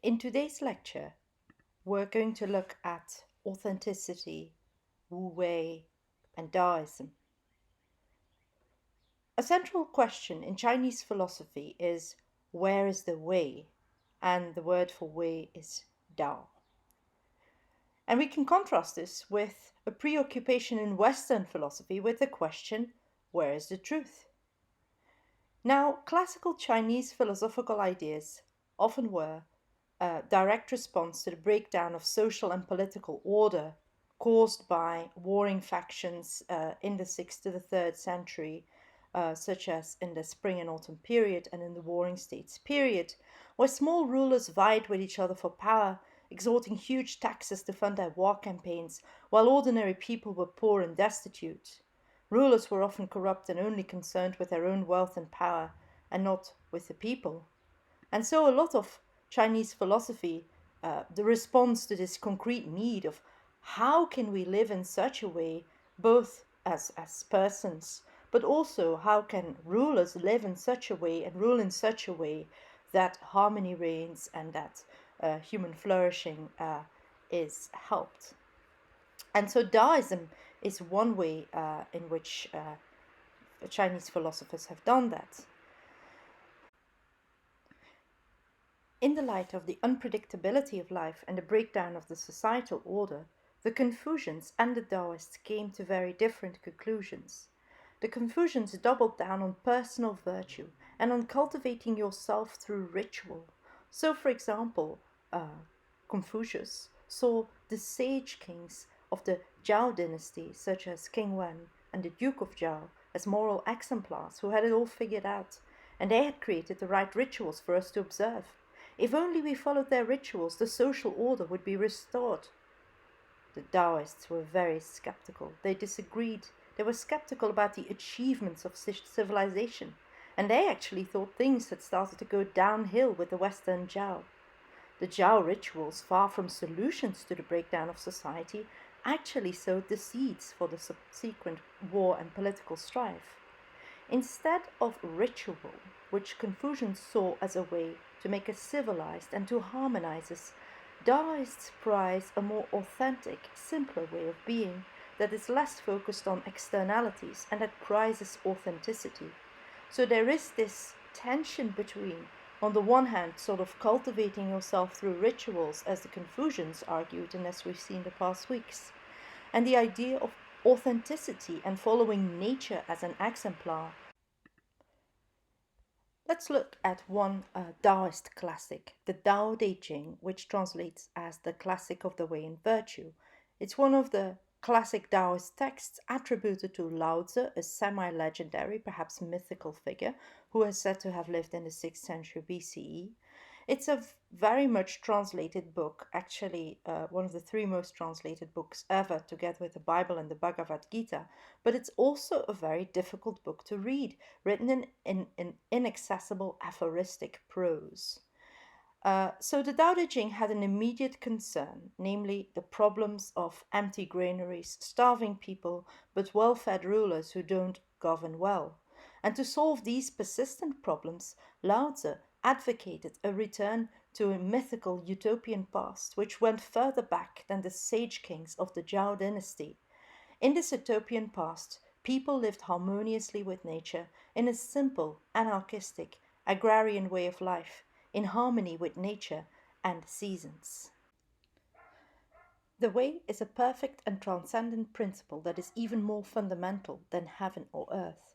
In today's lecture, we're going to look at authenticity, Wu Wei, and Daoism. A central question in Chinese philosophy is where is the Wei? And the word for Wei is Dao. And we can contrast this with a preoccupation in Western philosophy with the question where is the truth? Now, classical Chinese philosophical ideas often were a direct response to the breakdown of social and political order caused by warring factions in the 6th to the 3rd century, such as in the Spring and Autumn period and in the Warring States period, where small rulers vied with each other for power, extorting huge taxes to fund their war campaigns, while ordinary people were poor and destitute. Rulers were often corrupt and only concerned with their own wealth and power, and not with the people. And so a lot of Chinese philosophy, the response to this concrete need of how can we live in such a way, both as persons, but also how can rulers live in such a way and rule in such a way that harmony reigns and that human flourishing is helped. And so Taoism is one way in which Chinese philosophers have done that. In the light of the unpredictability of life and the breakdown of the societal order, the Confucians and the Taoists came to very different conclusions. The Confucians doubled down on personal virtue and on cultivating yourself through ritual. So, for example, Confucius saw the sage kings of the Zhao dynasty, such as King Wen and the Duke of Zhao, as moral exemplars who had it all figured out, and they had created the right rituals for us to observe. If only we followed their rituals, the social order would be restored. The Taoists were very skeptical. They disagreed. They were skeptical about the achievements of civilization, and they actually thought things had started to go downhill with the Western Zhao. The Zhao rituals, far from solutions to the breakdown of society, actually sowed the seeds for the subsequent war and political strife. Instead of ritual, which Confucians saw as a way to make us civilized and to harmonize us, Taoists prize a more authentic, simpler way of being that is less focused on externalities and that prizes authenticity. So there is this tension between, on the one hand, sort of cultivating yourself through rituals, as the Confucians argued and as we've seen the past weeks, and the idea of authenticity and following nature as an exemplar. Let's look at one Taoist classic, the Dao De Jing, which translates as the classic of the way in virtue. It's one of the classic Taoist texts attributed to Lao Tzu, a semi-legendary, perhaps mythical figure who is said to have lived in the 6th century BCE. It's a very much translated book, actually one of the 3 most translated books ever, together with the Bible and the Bhagavad Gita, but it's also a very difficult book to read, written in inaccessible aphoristic prose. So the Dao De Jing had an immediate concern, namely the problems of empty granaries, starving people, but well-fed rulers who don't govern well. And to solve these persistent problems, Lao Tzu advocated a return to a mythical utopian past which went further back than the sage kings of the Zhao dynasty. In this utopian past, people lived harmoniously with nature in a simple, anarchistic, agrarian way of life, in harmony with nature and the seasons. The way is a perfect and transcendent principle that is even more fundamental than heaven or earth.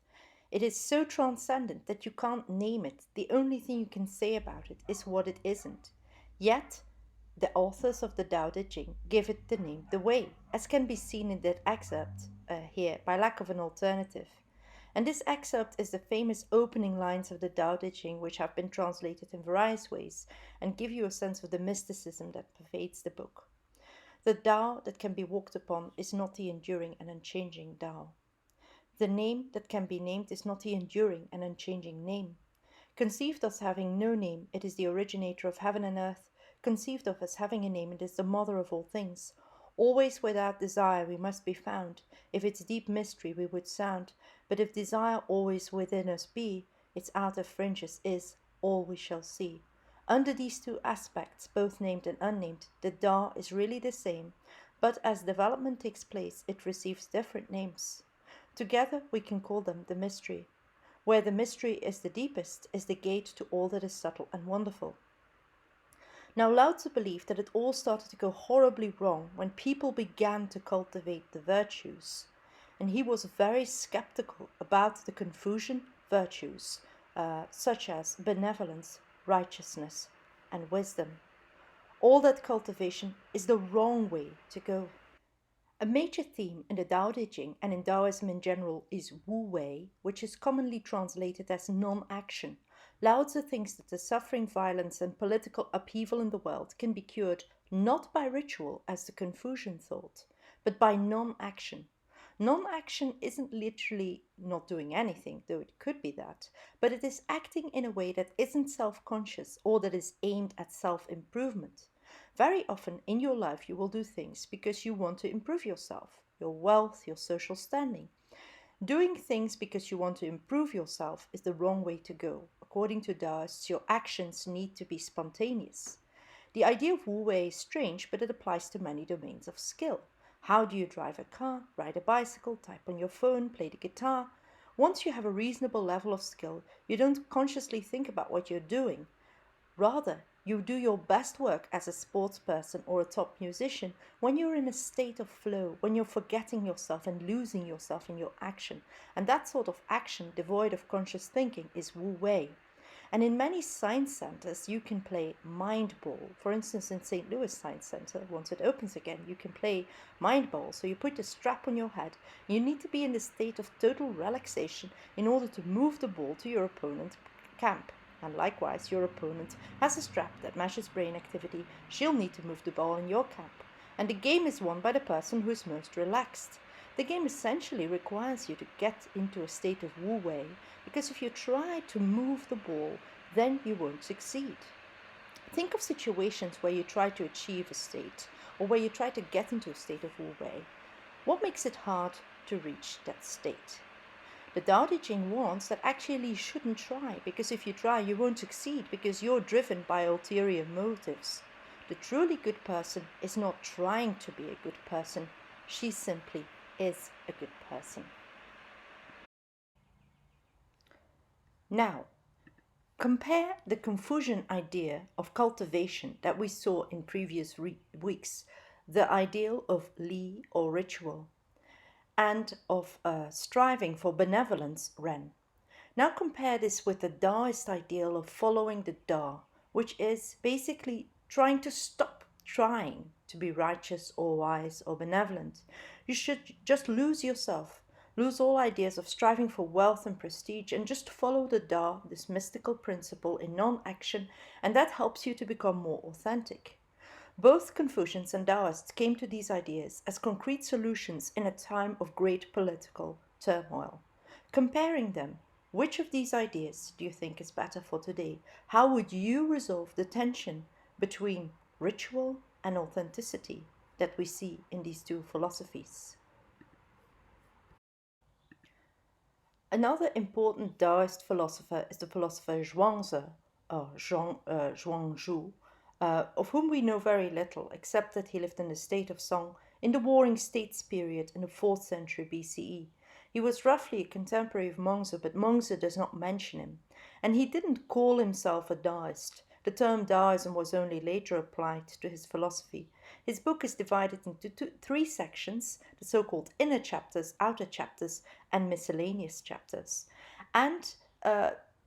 It is so transcendent that you can't name it. The only thing you can say about it is what it isn't. Yet, the authors of the Dao De Jing give it the name the way, as can be seen in that excerpt here, by lack of an alternative. And this excerpt is the famous opening lines of the Dao De Jing, which have been translated in various ways and give you a sense of the mysticism that pervades the book. The Tao that can be walked upon is not the enduring and unchanging Tao. The name that can be named is not the enduring and unchanging name. Conceived as having no name, it is the originator of heaven and earth. Conceived of as having a name, it is the mother of all things. Always without desire we must be found. If its deep mystery we would sound, but if desire always within us be, its outer fringes is all we shall see. Under these two aspects, both named and unnamed, the Tao is really the same, but as development takes place, it receives different names. Together, we can call them the mystery. Where the mystery is the deepest is the gate to all that is subtle and wonderful. Now, Lao Tzu believed that it all started to go horribly wrong when people began to cultivate the virtues. And he was very skeptical about the Confucian virtues, such as benevolence, righteousness, and wisdom. All that cultivation is the wrong way to go. A major theme in the Dao De Jing and in Daoism in general is Wu Wei, which is commonly translated as non-action. Lao Tzu thinks that the suffering, violence, and political upheaval in the world can be cured not by ritual, as the Confucian thought, but by non-action. Non-action isn't literally not doing anything, though it could be that, but it is acting in a way that isn't self-conscious or that is aimed at self-improvement. Very often in your life you will do things because you want to improve yourself, your wealth, your social standing. Doing things because you want to improve yourself is the wrong way to go. According to Taoists, your actions need to be spontaneous. The idea of Wu Wei is strange, but it applies to many domains of skill. How do you drive a car, ride a bicycle, type on your phone, play the guitar? Once you have a reasonable level of skill, you don't consciously think about what you're doing. Rather, you do your best work as a sports person or a top musician when you're in a state of flow, when you're forgetting yourself and losing yourself in your action. And that sort of action, devoid of conscious thinking, is Wu Wei. And in many science centers, you can play mind ball. For instance, in St. Louis Science Center, once it opens again, you can play mind ball. So you put a strap on your head. You need to be in the state of total relaxation in order to move the ball to your opponent's camp. And likewise, your opponent has a strap that measures brain activity. She'll need to move the ball in your camp. And the game is won by the person who is most relaxed. The game essentially requires you to get into a state of Wu Wei, because if you try to move the ball, then you won't succeed. Think of situations where you try to achieve a state, or where you try to get into a state of Wu Wei. What makes it hard to reach that state? The Dao De Jing warns that actually you shouldn't try, because if you try you won't succeed, because you're driven by ulterior motives. The truly good person is not trying to be a good person, she simply is a good person. Now, compare the Confucian idea of cultivation that we saw in previous weeks, the ideal of li or ritual, and of striving for benevolence, ren. Now compare this with the Taoist ideal of following the Tao, which is basically trying to stop trying to be righteous or wise or benevolent. You should just lose yourself, lose all ideas of striving for wealth and prestige, and just follow the Tao, this mystical principle in non-action, and that helps you to become more authentic. Both Confucians and Taoists came to these ideas as concrete solutions in a time of great political turmoil. Comparing them, which of these ideas do you think is better for today? How would you resolve the tension between ritual and authenticity that we see in these two philosophies? Another important Taoist philosopher is the philosopher Zhuangzi, or Zhuangzhu, of whom we know very little, except that he lived in the state of Song in the Warring States period in the 4th century BCE. He was roughly a contemporary of Mengzi, but Mengzi does not mention him. And he didn't call himself a Taoist. The term Daoism was only later applied to his philosophy. His book is divided into three sections, the so-called inner chapters, outer chapters, and miscellaneous chapters. And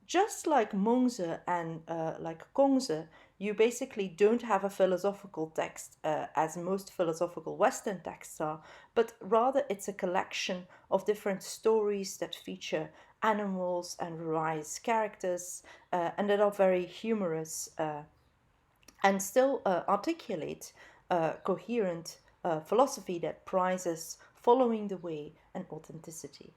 just like Mengzi and like Gongzi, you basically don't have a philosophical text as most philosophical Western texts are, but rather it's a collection of different stories that feature animals and various characters and that are very humorous and still articulate coherent philosophy that prizes following the way and authenticity.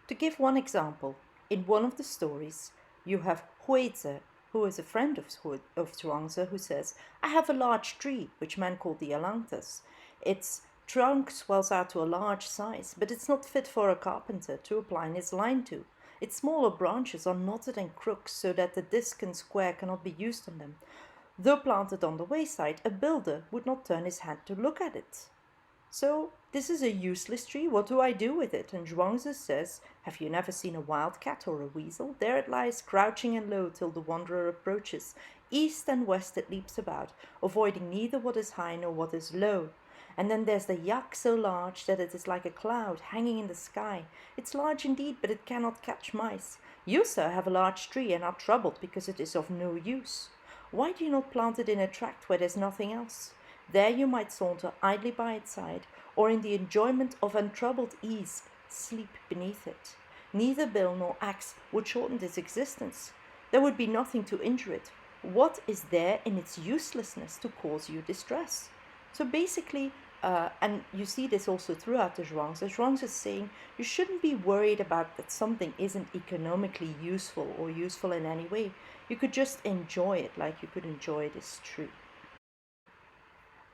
To give one example, in one of the stories, you have Huizi, who is a friend of Zhuangzi, who says, I have a large tree, which men call the Alanthus. Its trunk swells out to a large size, but it's not fit for a carpenter to apply his line to. Its smaller branches are knotted and crooked so that the disc and square cannot be used on them. Though planted on the wayside, a builder would not turn his head to look at it. So, this is a useless tree, what do I do with it? And Zhuangzi says, have you never seen a wildcat or a weasel? There it lies, crouching and low till the wanderer approaches. East and west it leaps about, avoiding neither what is high nor what is low. And then there's the yak, so large that it is like a cloud hanging in the sky. It's large indeed, but it cannot catch mice. You, sir, have a large tree and are troubled because it is of no use. Why do you not plant it in a tract where there's nothing else? There you might saunter idly by its side, or in the enjoyment of untroubled ease sleep beneath it. Neither bill nor axe would shorten its existence. There would be nothing to injure it. What is there in its uselessness to cause you distress? So basically, and you see this also throughout the Zhuangzi. Zhuangzi is saying you shouldn't be worried about that something isn't economically useful or useful in any way. You could just enjoy it like you could enjoy this tree.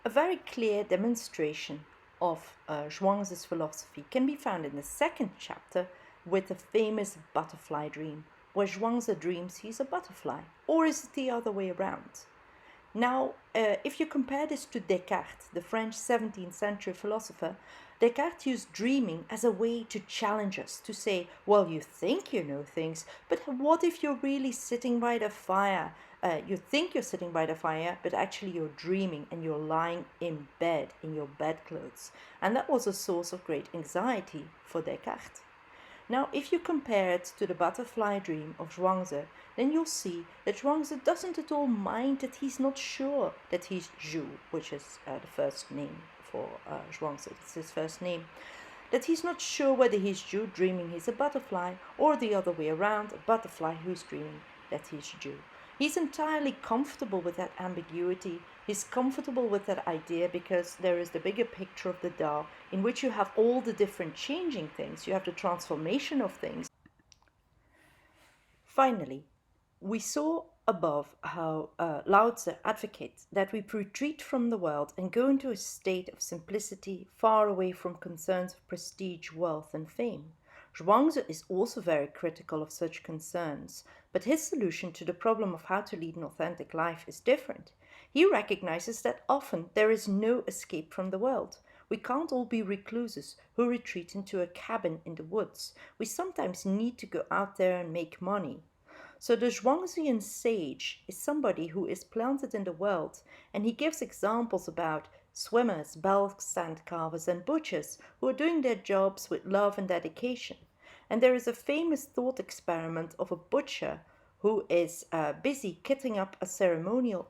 A very clear demonstration of Zhuangzi's philosophy can be found in the second chapter with the famous butterfly dream, where Zhuangzi dreams he's a butterfly, or is it the other way around? Now, if you compare this to Descartes, the French 17th century philosopher, Descartes used dreaming as a way to challenge us, to say, well, you think you know things, but what if you're really sitting by the fire? You think you're sitting by the fire, but actually you're dreaming and you're lying in bed, in your bedclothes. And that was a source of great anxiety for Descartes. Now, if you compare it to the butterfly dream of Zhuangzi, then you'll see that Zhuangzi doesn't at all mind that he's not sure that he's Zhu, which is the first name for Zhuangzi, it's his first name. That he's not sure whether he's Zhu dreaming he's a butterfly, or the other way around, a butterfly who's dreaming that he's Zhu. He's entirely comfortable with that ambiguity. He's comfortable with that idea because there is the bigger picture of the Tao in which you have all the different changing things. You have the transformation of things. Finally, we saw above how Lao Tzu advocates that we retreat from the world and go into a state of simplicity far away from concerns of prestige, wealth and fame. Zhuangzi is also very critical of such concerns, but his solution to the problem of how to lead an authentic life is different. He recognizes that often there is no escape from the world. We can't all be recluses who retreat into a cabin in the woods. We sometimes need to go out there and make money. So the Zhuangzian sage is somebody who is planted in the world, and he gives examples about swimmers, bell stand carvers and butchers who are doing their jobs with love and dedication. And there is a famous thought experiment of a butcher who is busy kitting up a ceremonial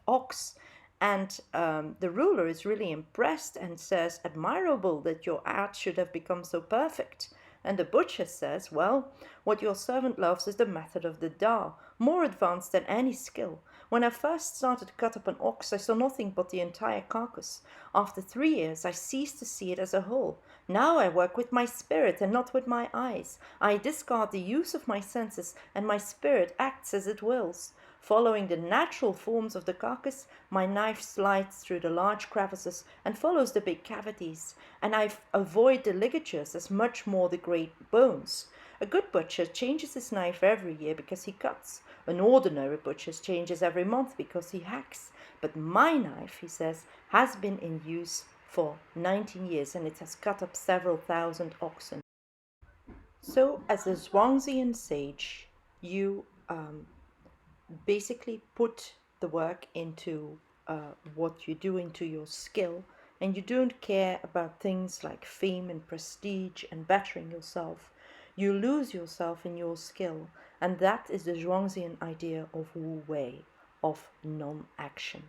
ox, and the ruler is really impressed and says, admirable that your art should have become so perfect. And the butcher says, well, what your servant loves is the method of the Tao, more advanced than any skill. When I first started to cut up an ox, I saw nothing but the entire carcass. After 3 years, I ceased to see it as a whole. Now I work with my spirit and not with my eyes. I discard the use of my senses, and my spirit acts as it wills. Following the natural forms of the carcass, my knife slides through the large crevices and follows the big cavities, and I avoid the ligatures as much more the great bones. A good butcher changes his knife every year because he cuts. An ordinary butcher changes every month because he hacks. But my knife, he says, has been in use for 19 years and it has cut up several thousand oxen. So, as a Zhuangzian sage, you basically put the work into what you do, into your skill, and you don't care about things like fame and prestige and bettering yourself. You lose yourself in your skill, and that is the Zhuangzian idea of Wu Wei, of non-action.